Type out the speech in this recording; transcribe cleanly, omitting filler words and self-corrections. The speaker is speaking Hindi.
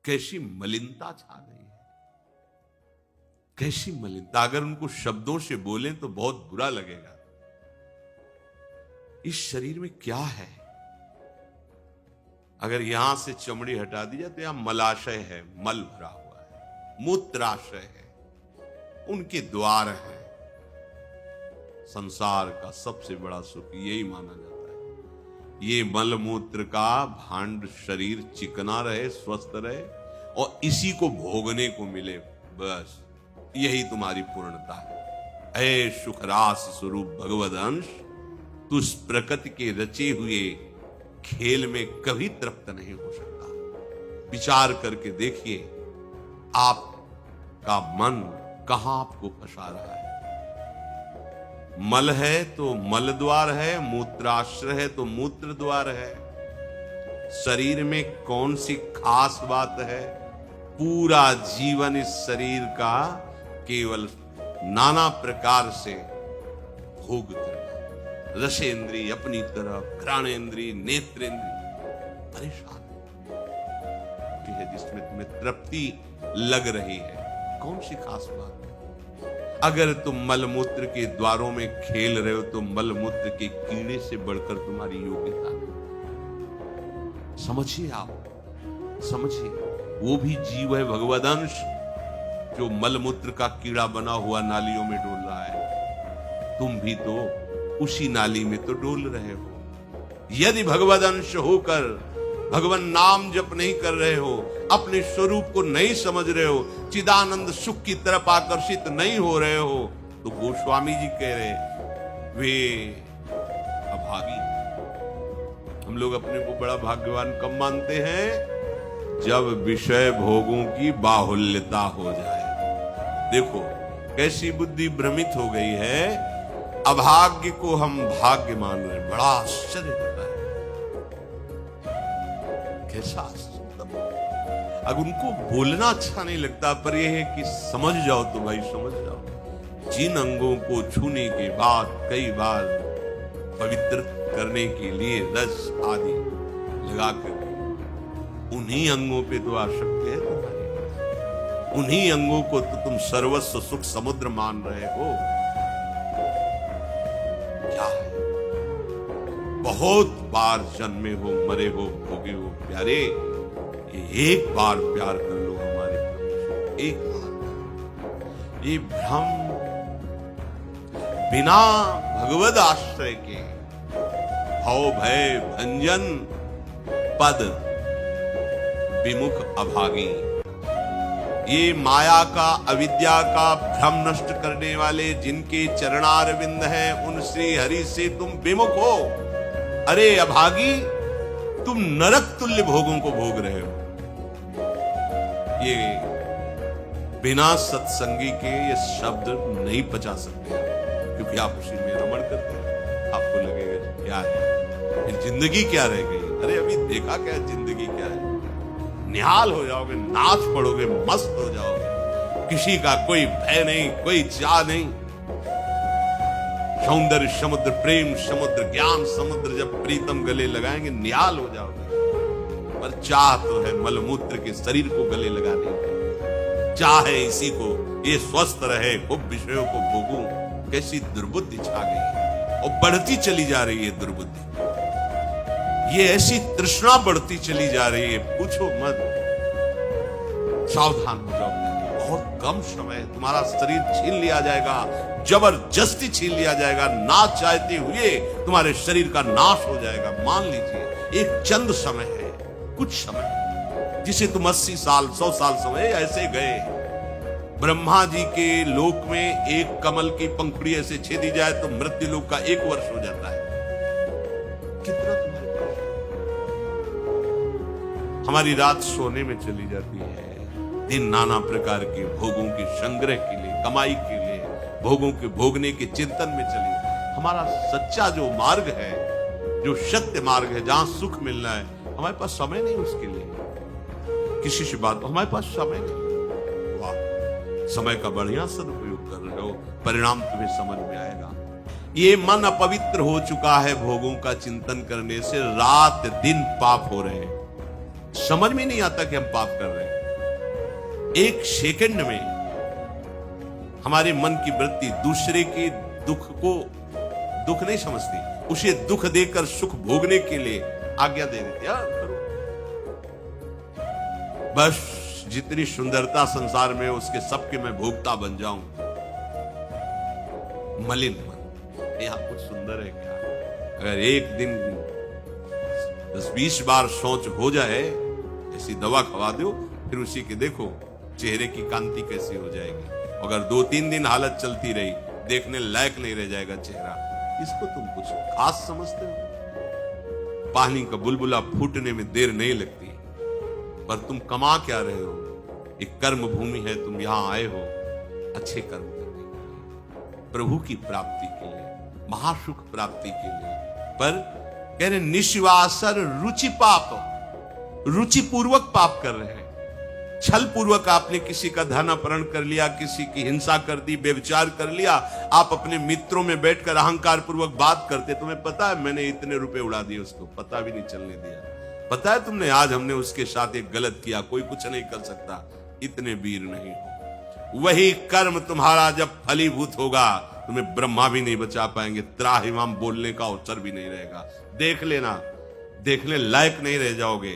कैसी मलिनता छा गई है, कैसी मलिनता। अगर उनको शब्दों से बोलें तो बहुत बुरा लगेगा। इस शरीर में क्या है? अगर यहां से चमड़ी हटा दी जाए तो यहां मलाशय है, मल भरा हुआ है, मूत्राशय है, उनके द्वार है। संसार का सबसे बड़ा सुख यही माना जाता है, ये मल मूत्र का भांड शरीर चिकना रहे, स्वस्थ रहे और इसी को भोगने को मिले, बस यही तुम्हारी पूर्णता है। ऐ सुखरास स्वरूप भगवद अंश, तू इस प्रकृति के रचे हुए खेल में कभी तृप्त नहीं हो सकता। विचार करके देखिए आपका मन कहां आपको फंसा रहा है। मल है तो मल द्वार है, मूत्राश्रय है तो मूत्र द्वार है। शरीर में कौन सी खास बात है? पूरा जीवन इस शरीर का केवल नाना प्रकार से भोग करना, रसेंद्री अपनी तरफ, घ्राणेंद्री, नेत्रेंद्री परेशान है, जिसमें तुम्हें तृप्ति लग रही है। कौन सी खास बात है? अगर तुम मलमूत्र के द्वारों में खेल रहे हो तो मलमूत्र के कीड़े से बढ़कर तुम्हारी योग्यता नहीं। समझिए, आप समझिए, वो भी जीव है भगवदंश, जो मलमूत्र का कीड़ा बना हुआ नालियों में डोल रहा है। तुम भी तो उसी नाली में तो डोल रहे हो। यदि भगवदंश होकर भगवान नाम जप नहीं कर रहे हो, अपने स्वरूप को नहीं समझ रहे हो, चिदानंद सुख की तरफ आकर्षित नहीं हो रहे हो, तो गोस्वामी जी कह रहे वे अभागी। हम लोग अपने को बड़ा भाग्यवान कब मानते हैं? जब विषय भोगों की बाहुल्यता हो जाए। देखो कैसी बुद्धि भ्रमित हो गई है, अभाग्य को हम भाग्य मान रहे हैं। बड़ा आश्चर्य होता है, कैसा आश्चर्य। अब उनको बोलना अच्छा नहीं लगता, पर यह है कि समझ जाओ तो भाई समझ जाओ। जिन अंगों को छूने के बाद कई बार पवित्र करने के लिए रस आदि लगाकर, उन्हीं अंगों पे तो आसक्ति है तुम्हारी, उन्हीं अंगों को तो तुम सर्वस्व सुख समुद्र मान रहे हो। क्या है? बहुत बार जन्मे हो, मरे हो, भोगे हो प्यारे, ये एक बार प्यार कर लो हमारे प्रभु से, एक बार। ये भ्रम बिना भगवद आश्रय के भव भय भंजन पद विमुख अभागी, ये माया का, अविद्या का भ्रम नष्ट करने वाले जिनके चरणारविंद हैं, उन श्री हरि से तुम विमुख हो। अरे अभागी, तुम नरक तुल्य भोगों को भोग रहे हो। ये बिना सत्संगी के ये शब्द नहीं पचा सकते, क्योंकि आप उसी में रमण करते हैं। आपको लगेगा क्या है, फिर जिंदगी क्या रह गई? अरे अभी देखा क्या जिंदगी क्या है? निहाल हो जाओगे, नाच पड़ोगे, मस्त हो जाओगे, किसी का कोई भय नहीं, कोई चाह नहीं। सौंदर्य समुद्र, प्रेम समुद्र, ज्ञान समुद्र जब प्रीतम गले लगाएंगे निहाल हो जाओगे। पर चाह तो है मलमूत्र के शरीर को गले लगाने की, चाह है इसी को ये स्वस्थ रहे, खूब विषयों को भोगूं। कैसी दुर्बुद्धि छा गई और बढ़ती चली जा रही है दुर्बुद्धि, ये ऐसी तृष्णा बढ़ती चली जा रही है, पूछो मत। सावधान हो जाओ, बहुत कम समय है, तुम्हारा शरीर छीन लिया जाएगा, जबरदस्ती छीन लिया जाएगा, ना चाहते हुए तुम्हारे शरीर का नाश हो जाएगा। मान लीजिए एक चंद समय है, कुछ समय, जिसे तुम 80 साल 100 साल समय ऐसे गए। ब्रह्मा जी के लोक में एक कमल की पंखुड़ी ऐसे छेदी जाए तो मृत्यु लोक का 1 वर्ष हो जाता है। कितना तुम्हारे पास? हमारी रात सोने में चली जाती है, दिन नाना प्रकार के भोगों के संग्रह के लिए, कमाई के लिए, भोगों के भोगने के चिंतन में चली। हमारा सच्चा जो मार्ग है, जो सत्य मार्ग है, जहां सुख मिलना है, हमारे पास समय नहीं उसके लिए। किसी से बात, हमारे पास समय नहीं। वाह, समय का बढ़िया सदुपयोग कर रहे हो, परिणाम तुम्हें समझ में आएगा। ये मन अपवित्र हो चुका है भोगों का चिंतन करने से, रात दिन पाप हो रहे हैं, समझ में नहीं आता कि हम पाप कर रहे हैं। एक सेकंड में हमारे मन की वृत्ति दूसरे के दुख को दुख नहीं समझती, उसे दुख देकर सुख भोगने के लिए आज्ञा दे देती। करो, बस जितनी सुंदरता संसार में उसके सबके मैं भोगता बन जाऊं। मलिन मन, यहां कुछ सुंदर है क्या? अगर एक दिन 10-20 बार सोच हो जाए, ऐसी दवा खवा दो, फिर उसी के देखो चेहरे की कांति कैसी हो जाएगी। अगर 2-3 दिन हालत चलती रही, देखने लायक नहीं रह जाएगा चेहरा। इसको तुम कुछ खास समझते हो? पानी का बुलबुला फूटने में देर नहीं लगती, पर तुम कमा क्या रहे हो? एक कर्म भूमि है, तुम यहां आए हो अच्छे कर्म करने के लिए, प्रभु की प्राप्ति के लिए, महासुख प्राप्ति के लिए। पर कह रहे निश्वासर रुचि पाप, रुचि पूर्वक पाप कर रहे हैं। छल पूर्वक आपने किसी का धन अपहरण कर लिया, किसी की हिंसा कर दी, व्यभिचार कर लिया। आप अपने मित्रों में बैठकर अहंकार पूर्वक बात करते, तुम्हें पता है मैंने इतने रुपए उड़ा दिए, उसको पता भी नहीं चलने दिया। पता है तुमने आज हमने उसके साथ एक गलत किया, कोई कुछ नहीं कर सकता। इतने वीर नहीं हो। वही कर्म तुम्हारा जब फलीभूत होगा, तुम्हें ब्रह्मा भी नहीं बचा पाएंगे, त्राहिमाम बोलने का अवसर भी नहीं रहेगा। देख लेना, देखने लायक नहीं रह जाओगे।